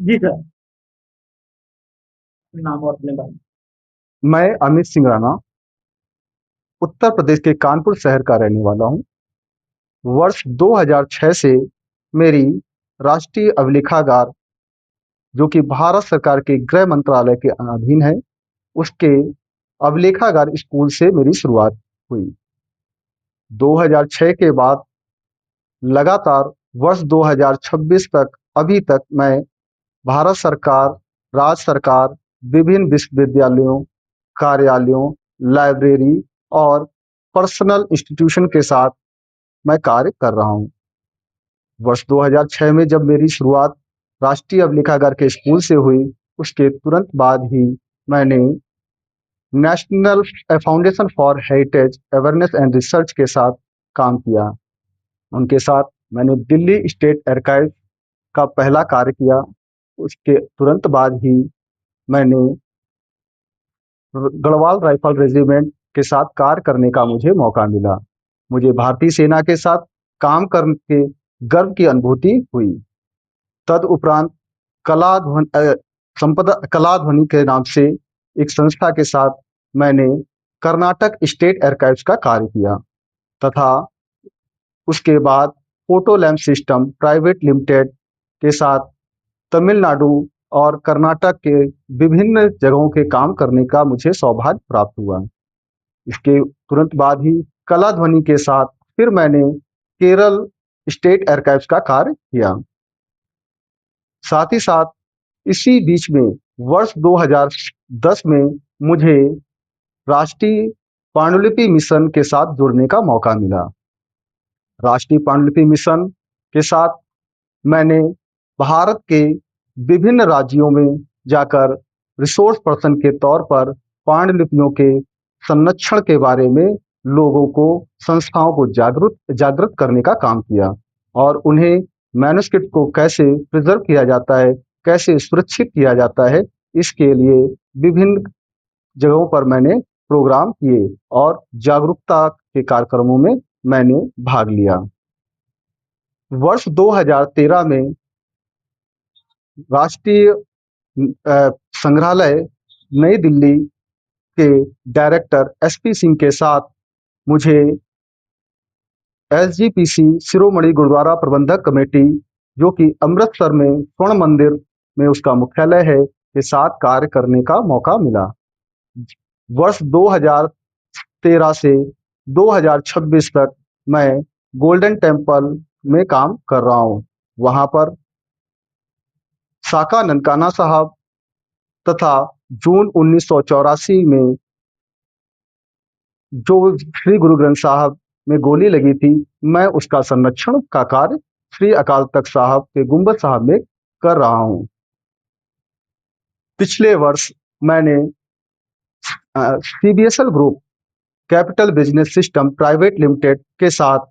जी sir. नाम और अपने बारे में। मैं अमित सिंह राणा उत्तर प्रदेश के कानपुर शहर का रहने वाला हूँ। वर्ष 2006 से मेरी राष्ट्रीय अभिलेखागार, जो कि भारत सरकार के गृह मंत्रालय के अधीन है, उसके अभिलेखागार स्कूल से मेरी शुरुआत हुई। 2006 के बाद लगातार वर्ष 2026 तक अभी तक मैं भारत सरकार, राज्य सरकार, विभिन्न विश्वविद्यालयों, कार्यालयों, लाइब्रेरी और पर्सनल इंस्टीट्यूशन के साथ मैं कार्य कर रहा हूँ। वर्ष 2006 में जब मेरी शुरुआत राष्ट्रीय अभिलेखागार के स्कूल से हुई, उसके तुरंत बाद ही मैंने national foundation for heritage awareness and research के साथ काम किया। उनके साथ मैंने दिल्ली स्टेट आर्काइव का पहला कार्य किया। उसके तुरंत बाद ही मैंने गढ़वाल राइफल रेजिमेंट के साथ कार्य करने का मुझे मौका मिला। मुझे भारतीय सेना के साथ काम करके गर्व की अनुभूति हुई। तदुपरांत संपदा कला ध्वनि के नाम से एक संस्था के साथ मैंने कर्नाटक स्टेट आर्काइव्स का कार्य किया तथा उसके बाद photo lamp system private limited के साथ तमिलनाडु और कर्नाटक के विभिन्न जगहों के काम करने का मुझे सौभाग्य प्राप्त हुआ। इसके तुरंत बाद ही कला ध्वनि के साथ फिर मैंने केरल स्टेट आर्काइव्स का कार्य किया। साथ ही साथ इसी बीच में वर्ष 2010 में मुझे राष्ट्रीय पांडुलिपि मिशन के साथ जुड़ने का मौका मिला। राष्ट्रीय पांडुलिपि मिशन के साथ मैंने भारत के विभिन्न राज्यों में जाकर रिसोर्स पर्सन के तौर पर पांडुलिपियों के संरक्षण के बारे में लोगों को, संस्थाओं को जागरूक जागृत करने का काम किया और उन्हें मैन्युस्क्रिप्ट को कैसे प्रिजर्व किया जाता है, कैसे सुरक्षित किया जाता है, इसके लिए विभिन्न जगहों पर मैंने प्रोग्राम किए और जागरूकता के कार्यक्रमों में मैंने भाग लिया। वर्ष 2013 में राष्ट्रीय संग्रहालय नई दिल्ली के डायरेक्टर एसपी सिंह के साथ मुझे एसजीपीसी शिरोमणि गुरुद्वारा प्रबंधक कमेटी, जो कि अमृतसर में स्वर्ण मंदिर में उसका मुख्यालय है, के साथ कार्य करने का मौका मिला। वर्ष 2013 से 2026 तक मैं गोल्डन टेम्पल में काम कर रहा हूँ। वहाँ पर साका ननकाना साहब तथा जून 1984 में जो श्री गुरु ग्रंथ साहब में गोली लगी थी, मैं उसका संरक्षण का कार्य श्री अकाल तख्त साहब के गुंबद साहब में कर रहा हूँ। पिछले वर्ष मैंने CBSL group capital business system private limited के साथ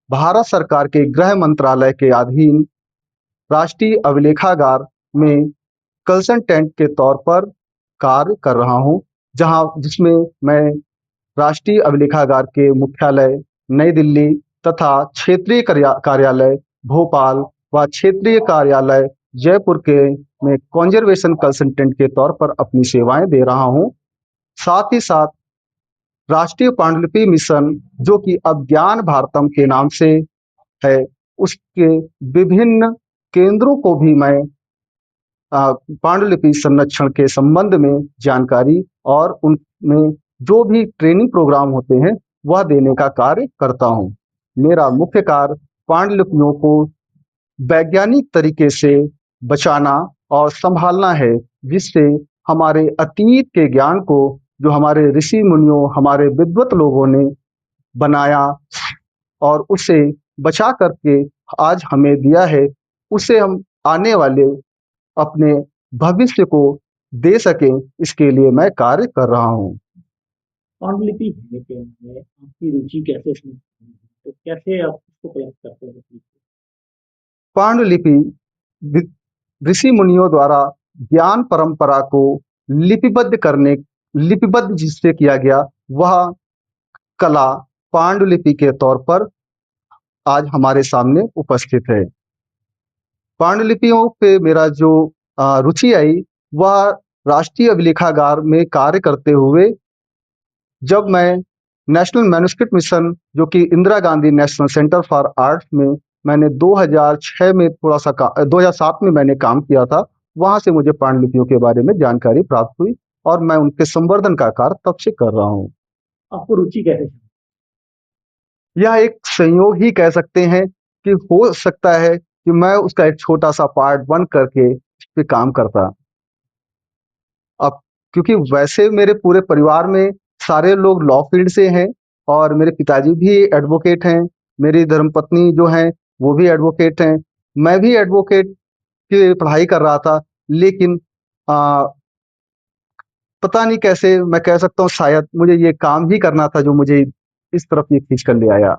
भारत सरकार के गृह मंत्रालय के अधीन राष्ट्रीय अभिलेखागार में कंसल्टेंट के तौर पर कार्य कर रहा हूँ, जिसमें मैं राष्ट्रीय अभिलेखागार के मुख्यालय नई दिल्ली तथा क्षेत्रीय कार्यालय भोपाल व क्षेत्रीय कार्यालय जयपुर के में कंजर्वेशन कंसल्टेंट के तौर पर अपनी सेवाएं दे रहा हूं। साथ ही साथ राष्ट्रीय पांडुलिपि मिशन, जो कि अब ज्ञान भारतम के नाम से है, उसके विभिन्न केंद्रों को भी मैं पांडुलिपि संरक्षण के संबंध में जानकारी और उनमें जो भी ट्रेनिंग प्रोग्राम होते हैं वह देने का कार्य करता हूँ। मेरा मुख्य कार्य पांडुलिपियों को वैज्ञानिक तरीके से बचाना और संभालना है, जिससे हमारे अतीत के ज्ञान को, जो हमारे ऋषि मुनियों, हमारे विद्वत लोगों ने बनाया और उसे बचा करके आज हमें दिया है, उसे हम आने वाले अपने भविष्य को दे सकें, इसके लिए मैं कार्य कर रहा हूँ। पांडुलिपि लिखने के में आपकी रुचि कैसे शुरू हुई? तो कैसे आप इसको प्रयास करते हैं? पांडुलिपि ऋषि मुनियों द्वारा ज्ञान परंपरा को लिपिबद्ध जिससे किया गया, वह कला पांडुलिपि के तौर पर आज हमारे सामने उपस्थित है। पांडुलिपियों पे मेरा जो रुचि आई वह राष्ट्रीय अभिलेखागार में कार्य करते हुए जब मैं नेशनल मैन्युस्क्रिप्ट मिशन जो कि Indira Gandhi national centre for art में मैंने 2006 में 2007 में मैंने काम किया था। वहां से मुझे पांडुलिपियों के बारे में जानकारी प्राप्त हुई और मैं उनके संवर्धन का कार्य तब से कर रहा हूँ। आपको रुचि कैसे यह एक संयोग ही कह सकते हैं कि हो सकता है कि मैं उसका एक छोटा सा पार्ट बन करके इस पे काम करता। अब क्योंकि वैसे मेरे पूरे परिवार में सारे लोग लॉ फील्ड से हैं और मेरे पिताजी भी एडवोकेट हैं, मेरी धर्मपत्नी जो हैं वो भी एडवोकेट हैं। मैं भी एडवोकेट की पढ़ाई कर रहा था, लेकिन आ, पता नहीं कैसे मैं कह सकता हूँ शायद मुझे ये काम ही करना था जो मुझे इस तरफ ये खींच कर ले आया।